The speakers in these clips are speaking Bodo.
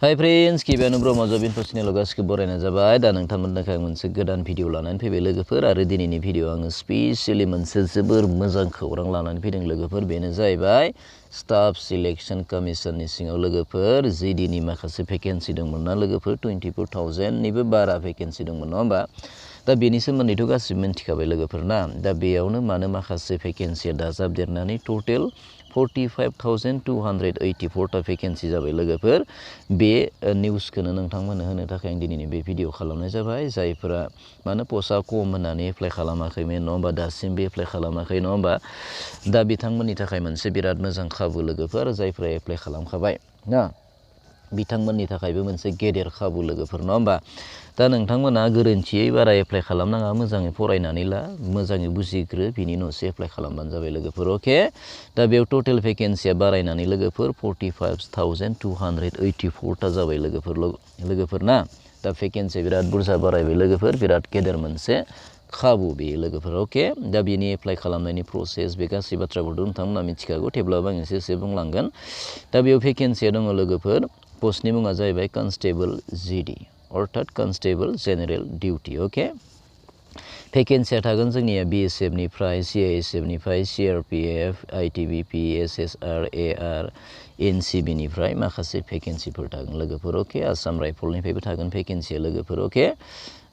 हाय फ्रेंड्स गिबियावनो ब्रह्म जब इनफो चेनेलाव गासिखौबो बरायनाय जाबाय दा नोंथांमोननो थाखाय मोनसे गोदान भिडिअ लानानै फैबाय लोगोफोर आरो दिनैनि भिडिअ आङो स्पेसियली मोनसे जोबोर मोजां खौरां लानानै फैदों लोगोफोर बेनो जाहैबाय स्टाफ सिलेक्शन कमिशननि सिङाव लोगोफोर जिडिनि माखासे भेकेन्सि दंमोन ना लोगोफोर 24,000 निबो बारा भेकेन्सि दंमोन नङा होमबा दा बेनि सोमोन्दैथ' गासिबो मिन्थिखाबाय लोगोफोर ना दा बेयावनो मानो माखासे भेकेन्सिया दाजाबदेरनानै टोटेल 45,284 टा भेकेन्सि जाबाय लोगोफोर बे निउसखौनो नोंथांमोननो होनो थाखाय आं दिनैनि बे भिडिअ खालामनाय जाबाय जायफोरा मानो पस्टआ खम होननानै एप्लाइ खालामाखैमोन नङा होमबा दासिमबो एप्लाइ खालामाखै नङा होमबा दा बिथांमोननि थाखाय मोनसे बिराद मोजां खाबु लोगोफोर जायफोरा एप्लाइ खालामखाबाय ना बिथांमोननि थाखायबो मोनसे गेदेर खाबु लोगोफोर नङा होमबा दा नोंथांमोना गोरोन्थियै बारा एप्लाइ खालामनाङा मोजाङै फरायनानै ला मोजाङै बुजिग्रो बिनि उनावसो एप्लाइ खालामबानो जाबाय लोगोफोर अके दा बेयाव टोटेल भेकेन्सिया बारायनानै लोगोफोर 45,284 टा जाबाय लोगोफोर ना दा भेकेन्सिया बिराद बुरजा बारायबाय लोगोफोर बिराद गेदेर मोनसे खाबु बेयो लोगोफोर अके दा बेनि एप्लाइ खालामनायनि प्रसेस बे गासै बाथ्राफोरखौ नोंथांमोना मिथिखागौ थेवब्लाबो आं एसे बुंलांगोन दा बेयाव भेकेन्सिया दङ लोगोफोर पस्टनि मुङा जाहैबाय कनस्टेबल जिडि अर्थात कनस्टेबल जेनेरेल डिउटि अके भेकेन्सिया थागोन जोंनिया बिएसएफ निफ्राय सिआइएसएफ निफ्राय सिआरपिएफ आइटिबिपि एसएसआर एआर एनसिबि निफ्राय माखासे भेकेन्सिफोर थागोन लोगोफोर अके आसाम राइफलनिफ्रायबो थागोन भेकेन्सिया लोगोफोर अके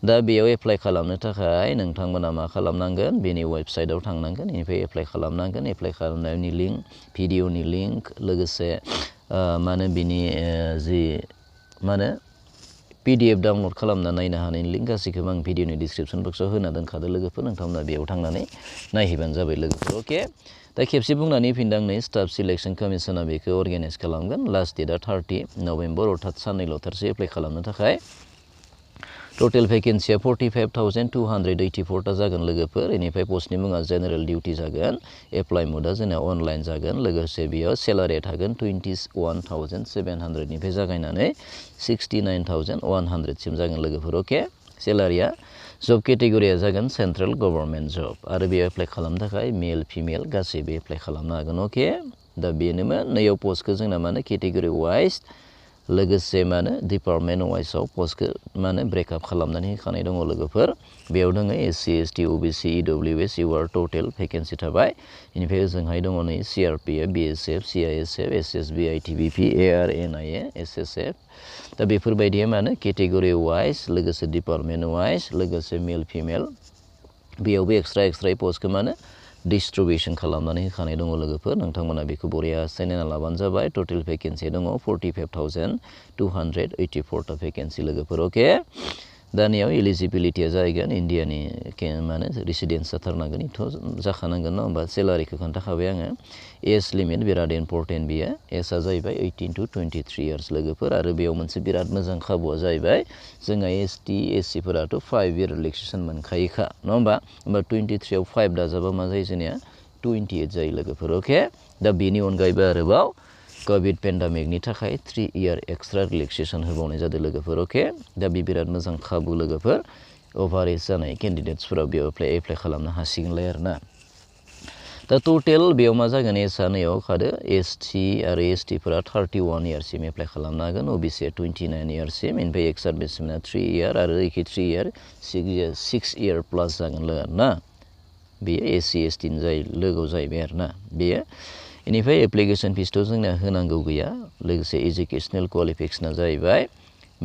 दा बेयाव एप्लाइ खालामनो थाखाय नोंथांमोना मा खालामनांगोन बेनि वेबसाइटआव थांनांगोन बेनिफ्राय एप्लाइ खालामनांगोन एप्लाइ खालामनायनि लिंक भिडिअनि लिंक लोगोसे माने बिनि जि माने PDF डाउनलड खालामना नायनो हानायनि लिंक गासैखौबो आं भिडिअनि डिसक्रिपसन बक्सआव होना दोनखादो लोगोफोर नोंथांमोना बेयाव थांनानै नायहैबानो जाबाय लोगोफोर अके दा खेबसे बुंनानै फिनदां नै स्टाफ सिलेक्शन कमिशना बेखौ अर्गेनाइज खालामगोन लास्ट डेटआ 30 नभेम्बर अर्थात साननैल'थारसो एप्लाइ खालामनो थाखाय टोटेल भेकेन्सिया 45,284 टा जागोन लोगोफोर बेनिफ्राय पस्टनि मुङा जेनेरेल डिउटि जागोन एप्लाइ मोडआ जोंना अनलाइन जागोन लोगोसे बेयाव सेलारिया थागोन 21,700 निफ्राय जागायनानै 69,100 सिम जागोन लोगोफोर अके सेलारिया जब केटेगरिया जागोन सेन्ट्रेल गभर्नमेन्ट जब आरो बेयाव एप्लाइ खालामनो थाखाय मेल फिमेल गासैबो एप्लाइ खालामनो हागोन अके दा बेनोमोन नैयाव पस्टखौ जोंना माने केटेगरि वाइज लोगोसे माने डिपार्टमेन्ट वाइजआव पस्टखौ माने ब्रेकआप खालामनानै होखानाय दङ लोगोफोर बेयाव दङ SC ST OBC EWS UR total vacancy थाबाय बेनिफ्राय ओजोंहाय दङ नै CRPF BSF CISF SSB ITBP AR NIA SSF दा बेफोरबायदिया माने केटेगरि वाइज लोगोसे डिपार्टमेन्ट वाइज लोगोसे मेल फिमेल बेयावबो एक्सट्रा पस्टखौ माने डिस्ट्रिबिउसन खालामनानै होखानाय दङ लोगोफोर नोंथांमोना बेखौ बरियासे नायना लाबानो जाबाय टोटेल भेकेन्सि दङ 45,284 टा भेकेन्सि लोगोफोर अके दानियाव एलिजिबिलिटिया जाहैगोन इन्डियानि माने रेसिडेन्स जाथारनांगोन इथ' जाखानांगोन नङा होमबा सेलारिखौ खोन्थाखाबाय आङो एज लिमिट बिराद इम्परटेन्ट बियो एजआ जाहैबाय 18 to 23 इयार्स लोगोफोर आरो बेयाव मोनसे बिराद मोजां खाबुआ जाहैबाय जोंहा एसटि एससिफोराथ' 5 इयार रिलेक्सेसन मोनखायोखा नङा होमबा 23 आव 5 दाजाबा मा जायो जोंनिया 28 जायो लोगोफोर अके दा बेनि अनगायैबो आरोबाव कभिड पेन्डामिकनि थाखाय 3 इयार एक्सट्रा रिलेक्सेसन होबावनाय जादों लोगोफोर अके दा बे बिराद मोजां खाबु लोगोफोर अभार एज जानाय केन्डिडेट्सफोरा बेयाव एप्लाइ खालामनो हासिगोनलाय आरोना दा टोटेल बेयाव मा जागोन एसआ नैयाव खादो एससि आरो एसटिफोरा 31 इयारसिम एप्लाइ खालामनो हागोन अबिसिया 29 इयारसिम बेनिफ्राय एक्स सार्भिसमेना 3 इयार आरो एखे 3 इयार 6 इयार प्लास जागोन ना बेयो एससि एसटिनि लोगोआव जाहैबाय आरोना बेयो बेनिफ्राय एप्लिकेसन फिसथ' जोंना होनांगौ गैया लोगोसे एजुकेसनेल क्वालिफिकेसना जाहैबाय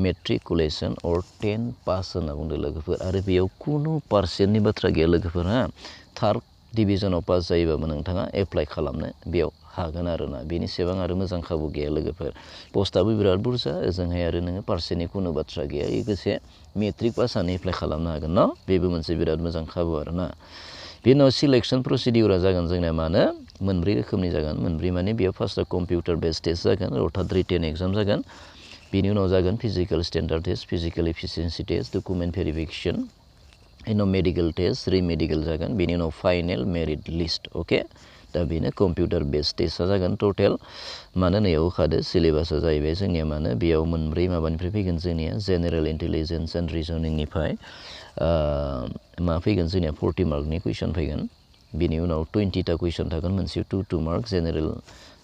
मेट्रिकुलेसन अर 10 पास होनना बुंदों लोगोफोर आरो बेयाव खुनु पार्सेन्टनि बाथ्रा गैया लोगोफोर हा थार्ड डिभिजनाव पास जायोबाबो नोंथाङा एप्लाइ खालामनो बेयाव हागोन आरोना बेनि सेबां आरो मोजां खाबु गैया लोगोफोर पस्टआबो बिराद बुरजा ओजोंहाय आरो नोङो पार्सेन्टनि खुनु बाथ्रा गैया लोगोसे मेट्रिक पासआनो एप्लाइ खालामनो हागोन न बेबो मोनसे बिराद मोजां खाबु आरोना बेनि उनाव सिलेक्सन प्रसिडिउरा जागोन जोंना मानो मोनब्रै रोखोमनि जागोन मोनब्रै माने बेयाव फार्स्टआव कम्पिउटार बेस्ड टेस्ट जागोन अर्थात रिटेन एग्जाम जागोन बेनि उनाव जागोन physical standard test physical efficiency test document verification उनाव मेडिकेल टेस्ट रिमेडिकेल जागोन बेनि उनाव फाइनेल मेरिट लिस्ट अके दा बेनो कम्पिउटार बेस्ड टेस्टआ जागोन टोटेल मानो नैयाव होखादो सिलेबासा जाहैबाय जोंनिया मानो बेयाव मोनब्रै माबानिफ्राय फैगोन जोंनिया जेनेरेल इन्टेलिजेन्स एन्ड रिजनिंनिफ्राय मा फैगोन जोंनिया 40 मार्कनि कुइसन फैगोन बेनि उनाव 20 टा कुइसन थागोन मोनसे 2 mark general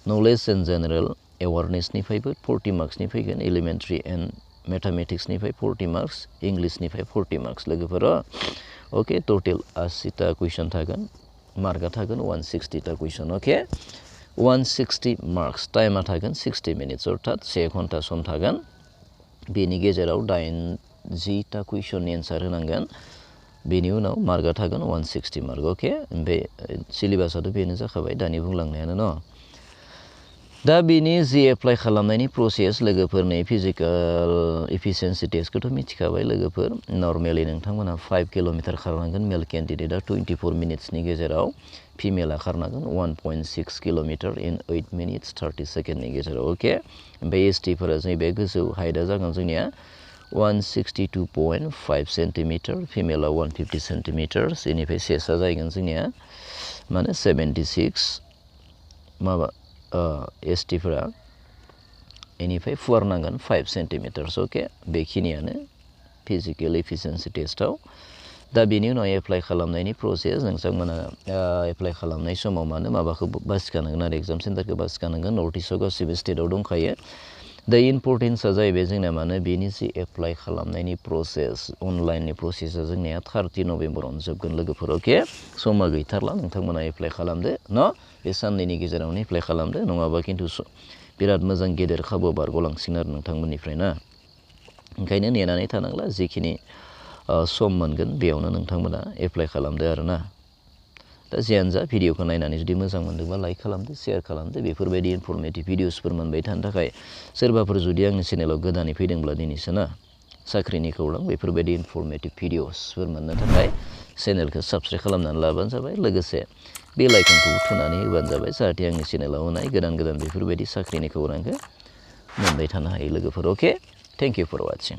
knowledge and general एवारनेसनिफ्रायबो 40 मार्क्सनि फैगोन एलिमेन्टारि एन्ड मेथामेटिक्सनिफ्राय 40 मार्क्स इंलिसनिफ्राय 40 मार्क्स लोगोफोर अके टटेल 80टा कुइसन थागोन मार्कआ थागोन 160टा कुइसन अके 160 मार्क्स टाइमा थागोन 60 मिनिट्स अर्थात 1 घन्टा सम थागोन बेनि गेजेराव 80टा कुइसननि एन्सार होनांगोन बेनि उनाव मार्कआ थागोन 160 मार्क अके ओमफ्राय सिलेबासाथ' बेनो जाखाबाय दानि बुंलांनायानो न दा बेनि जि एप्लाइ खालामनायनि प्रसेस लोगोफोरनि फिजिकल एफिसिएन्सि टेस्टखौथ' मिथिखाबाय लोगोफोर नर्मेलि नोंथांमोनहा 5 किल'मिटार खारनांगोन मेल केन्डिडेटआ 24 मिनिट्सनि गेजेराव फिमेला खारनांगोन 1.6 किल'मिटार इन 8 मिनिट्स 30 सेकेन्डनि गेजेराव अके ओमफ्राय एसटिफोरा जोंनि बे गोजौ हाइटआ जागोन जोंनिया 162.5 सेन्टिमिटार फिमेला 150 सेन्टिमिटार्स बेनिफ्राय सेसआ जाहैगोन जोंनिया माने 76 माबा एसटिफोरा बेनिफ्राय फुवारनांगोन 5 सेन्टिमिटार्स अके बेखिनियानो फिजिकेल एफिसिएन्सि टेस्टआव दा बेनि उनाव एप्लाइ खालामनायनि प्रसेस नोंथांमोना एप्लाइ खालामनाय समाव मानो माबाखौ बासिखानांगोन आरो एग्जाम सेन्टारखौ बासिखानांगोन नर्थ इस्टआव गासिबो स्टेटआव दंखायो दा इम्पर्टेन्सआ जाहैबाय जोंना मानो बेनि जि एप्लाइ खालामनायनि प्रसेस अनलाइननि प्रसेसआ जोंनिया 30 नभेम्बरावनो जोबगोन लोगोफोर अके समा गैथारला नोंथांमोना एप्लाइ खालामदो न बे साननैनि गेजेरावनो एप्लाइ खालामदो नङाबा खिन्थु बिराद मोजां गेदेर खाबु बारग'लांसिगोन आरो नोंथांमोननिफ्राय ना ओंखायनो नेनानै थानांला जिखिनि सम मोनगोन बेयावनो नोंथांमोना एप्लाइ खालामदो आरोना दा जियानो जा भिडिअखौ नायनानै जुदि मोजां मोनदोंबा लाइक खालामदो शेयार खालामदो बेफोरबायदि इनफरमेटिभ भिडिअसफोर मोनबाय थानो थाखाय सोरबाफोर जुदि आंनि चेनेलाव गोदानै फैदोंब्ला दिनैसो ना साख्रिनि खौरां बेफोरबायदि इनफरमेटिभ भिडिअसफोर मोननो थाखाय चेनेलखौ साबस्क्राइब खालामनानै लाबानो जाबाय लोगोसे बेल आइकनखौ थुनानै होबानो जाबाय जाहाथे आंनि चेनेलाव होनाय गोदान गोदान बेफोरबायदि साख्रिनि खौरांखौ मोनबाय थानो हायो लोगोफोर अके थेंक इउ फर वाचिं